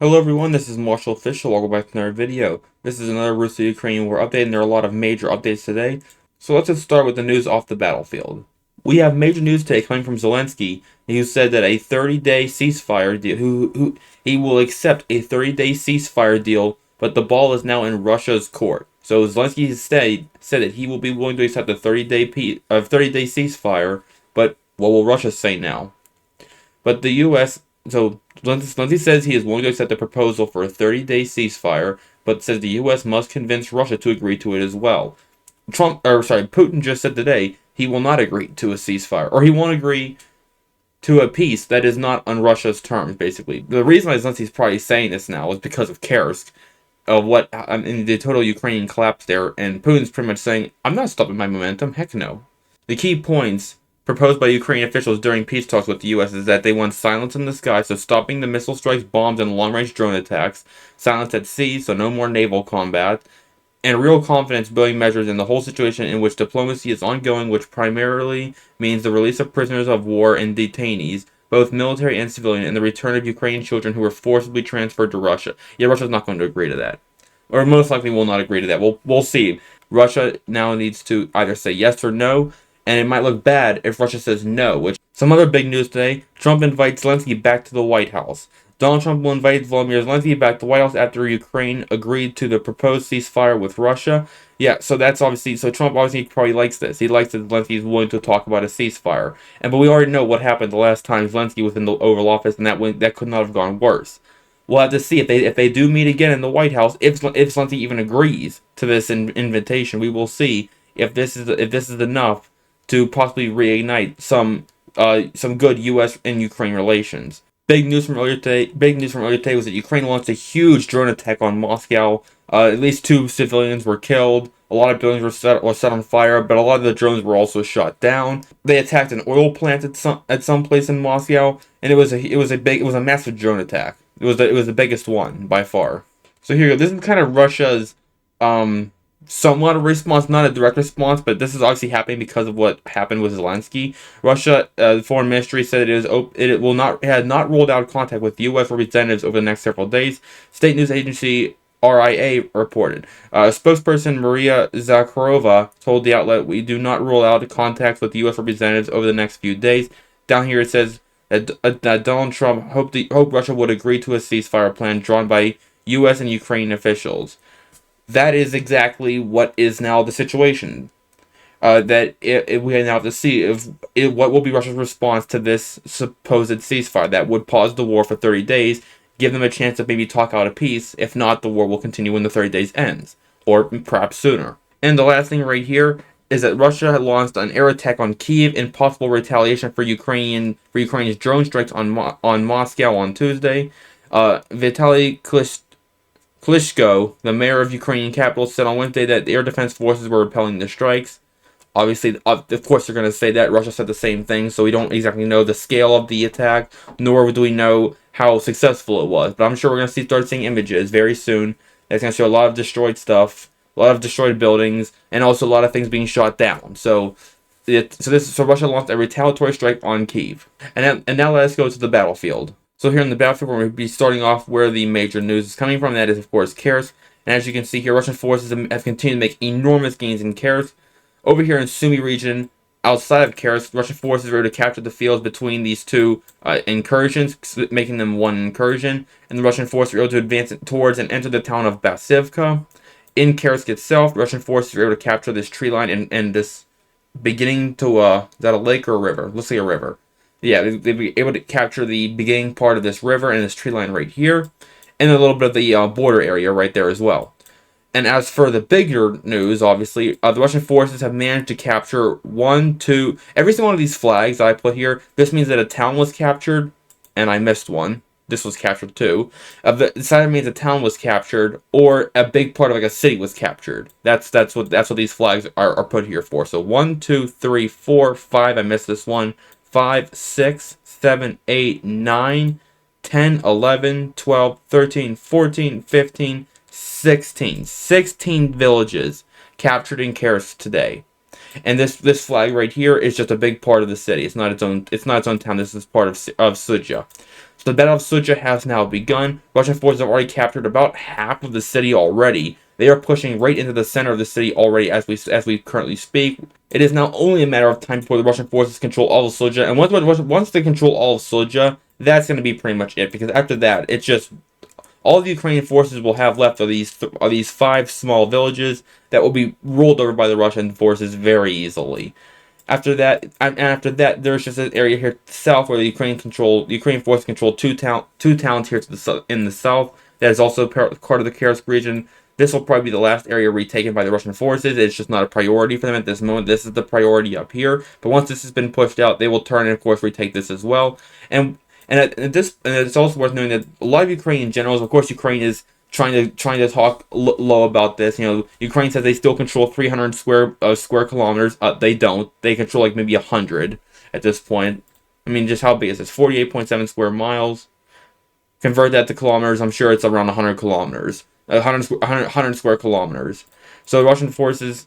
Hello everyone, this is Marshall Official. Welcome back to another video. This is another Russo Ukrainian war update, and there are a lot of major updates today. So let's just start with the news off the battlefield. We have major news today coming from Zelensky, who said that a 30-day ceasefire deal, he will accept a 30-day ceasefire deal, but the ball is now in Russia's court. So Zelensky has said that he will be willing to accept a 30-day ceasefire, but what will Russia say now? But the U.S. So Zelensky says he is willing to accept the proposal for a 30-day ceasefire, but says the U.S. must convince Russia to agree to it as well. Putin just said today he will not agree to a ceasefire, or he won't agree to a peace that is not on Russia's terms. Basically, the reason why Zelensky's probably saying this now is because of Kursk, of what in the total Ukrainian collapse there, and Putin's pretty much saying, "I'm not stopping my momentum. Heck no." The key points proposed by Ukrainian officials during peace talks with the U.S. is that they want silence in the sky, so stopping the missile strikes, bombs, and long-range drone attacks, silence at sea, so no more naval combat, and real confidence-building measures in the whole situation in which diplomacy is ongoing, which primarily means the release of prisoners of war and detainees, both military and civilian, and the return of Ukrainian children who were forcibly transferred to Russia. Yeah, Russia's not going to agree to that. Or most likely will not agree to that. We'll see. Russia now needs to either say yes or no, and it might look bad if Russia says no. Which some other big news today: Trump invites Zelensky back to the White House. Donald Trump will invite Volodymyr Zelensky back to the White House after Ukraine agreed to the proposed ceasefire with Russia. Yeah, so that's obviously Trump obviously probably likes this. He likes that Zelensky is willing to talk about a ceasefire, but we already know what happened the last time Zelensky was in the Oval Office, and that could not have gone worse. We'll have to see if they do meet again in the White House. If Zelensky even agrees to this invitation, we will see if this is enough to possibly reignite some good U.S. and Ukraine relations. Big news from earlier today was that Ukraine launched a huge drone attack on Moscow. At least 2 civilians were killed. A lot of buildings were set on fire, but a lot of the drones were also shot down. They attacked an oil plant at some place in Moscow, and it was a massive drone attack. It was the biggest one by far. So here you go. This is kind of Russia's somewhat a response, not a direct response, but this is obviously happening because of what happened with Zelensky. Russia, the foreign ministry said it had not rolled out contact with U.S. representatives over the next several days. State news agency RIA reported. Spokesperson Maria Zakharova told the outlet, "We do not rule out contacts with U.S. representatives over the next few days." Down here it says that Donald Trump hoped Russia would agree to a ceasefire plan drawn by U.S. and Ukrainian officials. That is exactly what is now the situation. We now have to see what will be Russia's response to this supposed ceasefire that would pause the war for 30 days, give them a chance to maybe talk out a peace. If not, the war will continue when the 30 days ends, or perhaps sooner. And the last thing right here is that Russia had launched an air attack on Kyiv in possible retaliation for Ukrainian's drone strikes on Moscow on Tuesday. Vitaly Klitschko, the mayor of Ukrainian capital, said on Wednesday that the air defense forces were repelling the strikes. Obviously, of course, they're going to say that. Russia said the same thing, so we don't exactly know the scale of the attack, nor do we know how successful it was. But I'm sure we're going to start seeing images very soon. That's going to show a lot of destroyed stuff, a lot of destroyed buildings, and also a lot of things being shot down. So Russia launched a retaliatory strike on Kyiv. And now let us go to the battlefield. So here in the battlefield, we're going to be starting off where the major news is coming from. That is, of course, Kursk. And as you can see here, Russian forces have continued to make enormous gains in Kursk. Over here in Sumy region, outside of Kursk, Russian forces were able to capture the fields between these two incursions, making them one incursion. And the Russian forces were able to advance towards and enter the town of Basivka. In Kursk itself, Russian forces were able to capture this tree line and this beginning to, is that a lake or a river? Let's say a river. Yeah, they'd be able to capture the beginning part of this river and this tree line right here, and a little bit of the border area right there as well. And as for the bigger news, obviously, the Russian forces have managed to capture every single one of these flags that I put here. This means that a town was captured, and I missed one. This was captured too. This either means a town was captured, or a big part of like a city was captured. That's what these flags are put here for. So 1, 2, 3, 4, 5. I missed this one. 5, 6, 7, 8, 9, 10, 11, 12, 13, 14, 15, 16. 16 villages captured in Kursk today. And this flag right here is just a big part of the city. It's not its own town. This is part of Sudzha. So So the Battle of Sudzha has now begun. Russian forces have already captured about half of the city already. They are pushing right into the center of the city already as we currently speak. It is now only a matter of time before the Russian forces control all of Sudzha, and once they control all of Sudzha, that's going to be pretty much it. Because after that, it's just all the Ukrainian forces will have left are these 5 small villages that will be ruled over by the Russian forces very easily. After that, there's just an area here to the south where the Ukrainian forces control two towns here to in the south. That is also part of the Kursk region. This will probably be the last area retaken by the Russian forces. It's just not a priority for them at this moment. This is the priority up here. But once this has been pushed out, they will turn and of course retake this as well. And it's also worth noting that a lot of Ukrainian generals, of course, Ukraine is trying to talk low about this. Ukraine says they still control 300 square kilometers. They don't. They control like maybe 100 at this point. I mean, just how big is this? 48.7 square miles. Convert that to kilometers. I'm sure it's around 100 kilometers. 100 square kilometers. So the Russian forces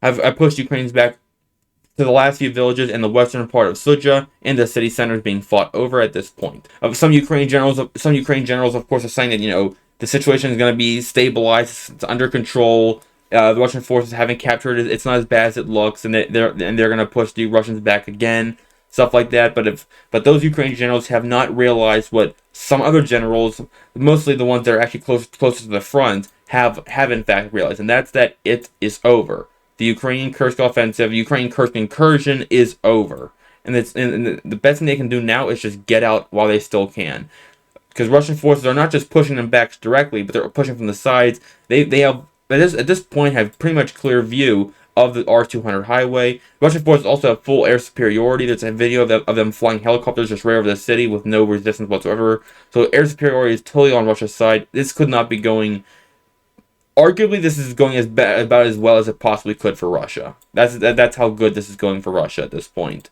have pushed Ukrainians back to the last few villages in the western part of Sudzha, and the city center is being fought over at this point. Some Ukrainian generals, of course, are saying that the situation is going to be stabilized, it's under control. The Russian forces haven't captured it; it's not as bad as it looks, and they're going to push the Russians back again, stuff like that. But those Ukrainian generals have not realized what some other generals, mostly the ones that are actually closest to the front, have in fact realized, and that's that it is over. The Ukrainian Kursk offensive, Ukrainian Kursk incursion is over. And the best thing they can do now is just get out while they still can. Because Russian forces are not just pushing them back directly, but they're pushing from the sides. They have, at this point, have pretty much clear view of the R200 highway. Russian forces also have full air superiority. There's a video of them flying helicopters just right over the city with no resistance whatsoever. So air superiority is totally on Russia's side. This could not be going... Arguably, this is going about as well as it possibly could for Russia. That's how good this is going for Russia at this point.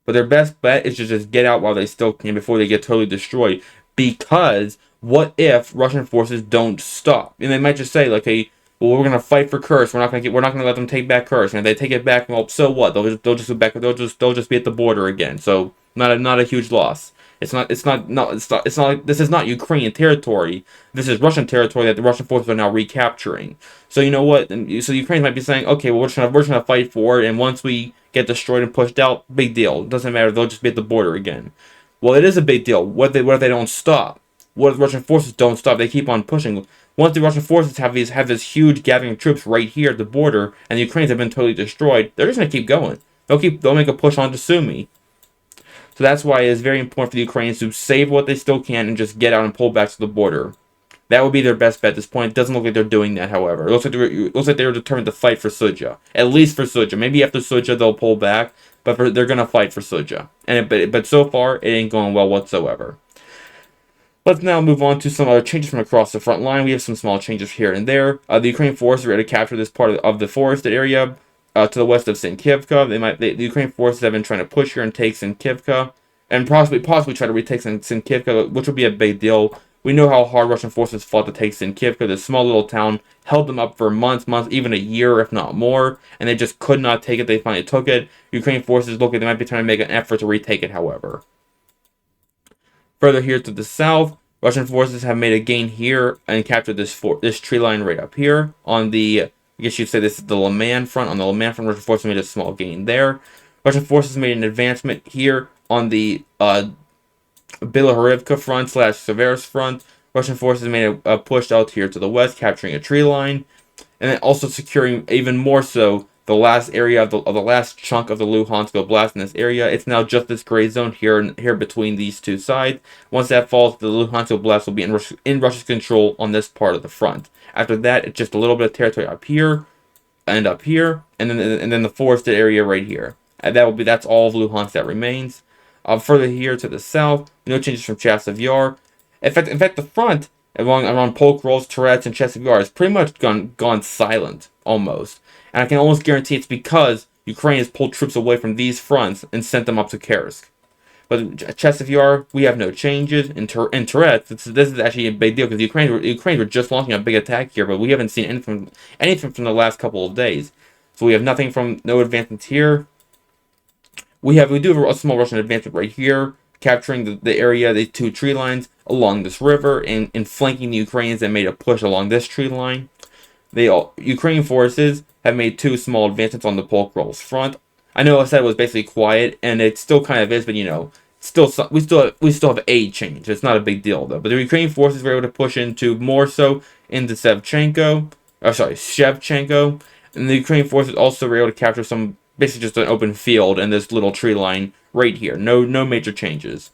But their best bet is to just get out while they still can before they get totally destroyed. Because what if Russian forces don't stop? And they might just say, like, hey, well, we're gonna fight for Kursk. We're not gonna let them take back Kursk. And if they take it back, well, so what? They'll just go back. They'll just be at the border again. So not a huge loss. This is not Ukrainian territory. This is Russian territory that the Russian forces are now recapturing. So you know what? So Ukraine might be saying, okay, well, we're just gonna fight for it, and once we get destroyed and pushed out, big deal. It doesn't matter. They'll just be at the border again. Well, it is a big deal. What if they don't stop? What if the Russian forces don't stop? They keep on pushing. Once the Russian forces have this huge gathering of troops right here at the border, and the Ukrainians have been totally destroyed, they're just gonna keep going. They'll make a push on to Sumy. So that's why it is very important for the Ukrainians to save what they still can and just get out and pull back to the border. That would be their best bet at this point. It doesn't look like they're doing that, however. It looks like they're determined to fight for Sudzha. At least for Sudzha. Maybe after Sudzha they'll pull back, but they're going to fight for Sudzha. But so far, it ain't going well whatsoever. Let's now move on to some other changes from across the front line. We have some small changes here and there. The Ukrainian forces are ready to capture this part of the forested area to the west of Sinkivka. The Ukrainian forces have been trying to push here and take Sinkivka, and possibly try to retake Sinkivka, which would be a big deal. We know how hard Russian forces fought to take Sinkivka. This small little town held them up for months, even a year, if not more, and they just could not take it. They finally took it. Ukrainian forces look like they might be trying to make an effort to retake it, however. Further here to the south, Russian forces have made a gain here and captured this tree line right up here on the, I guess you'd say this is the Liman front. On the Liman front, Russian forces made a small gain there. Russian forces made an advancement here on the Bilahorivka front / Seversk front. Russian forces made a push out here to the west, capturing a tree line, and then also securing even more so the last area of the last chunk of the Luhansk Oblast in this area. It's now just this gray zone here between these two sides. Once that falls, the Luhansk Oblast will be in Russia's control on this part of the front. After that, it's just a little bit of territory up here and up here, and then the forested area right here. And that's all of Luhansk that remains. Further here to the south, no changes from Chasiv Yar. In fact, the front around Pokrovsk, Turets, and Chasiv Yar has pretty much gone silent almost. And I can almost guarantee it's because Ukraine has pulled troops away from these fronts and sent them up to Kursk. But Chasiv Yar, we have no changes. In Turets, this is actually a big deal because the Ukrainians were just launching a big attack here, but we haven't seen anything from the last couple of days. So we have no advancements here. We do have a small Russian advancement right here capturing the area, the 2 tree lines along this river, and flanking the Ukrainians that made a push along this tree line. Ukrainian forces have made 2 small advances on the Pokrovsk front. I know I said it was basically quiet, and it still kind of is, but we still have a change. It's not a big deal though. But the Ukrainian forces were able to push into more so into Shevchenko, and the Ukrainian forces also were able to capture some, basically just an open field and this little tree line right here. No major changes.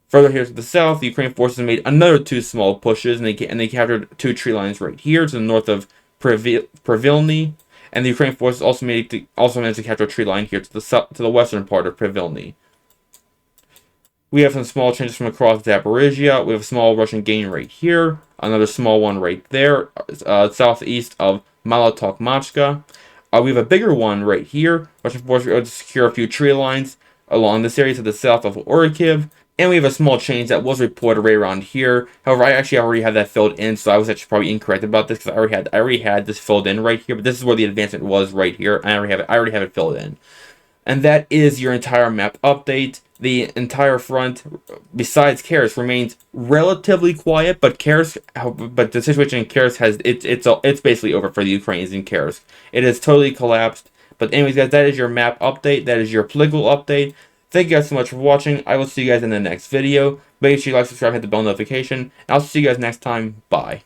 Further here to the south, the Ukrainian forces made another 2 small pushes, and they captured 2 tree lines right here to the north of Privilny, and the Ukrainian forces also managed to capture a tree line here to the western part of Privilny. We have some small changes from across Zaporizhia. We have a small Russian gain right here, another small one right there, southeast of Malotokmachka. We have a bigger one right here. Russian forces were able to secure a few tree lines along this area to the south of Orikhiv. And we have a small change that was reported right around here. However, I actually already had that filled in, so I was actually probably incorrect about this because I already had this filled in right here. But this is where the advancement was right here. I already have it filled in. And that is your entire map update. The entire front, besides Kursk, remains relatively quiet, but the situation in Kursk it's basically over for the Ukrainians in Kursk. It has totally collapsed. But anyways, guys, that is your map update. That is your political update. Thank you guys so much for watching. I will see you guys in the next video. Make sure you like, subscribe, hit the bell notification. And I'll see you guys next time. Bye.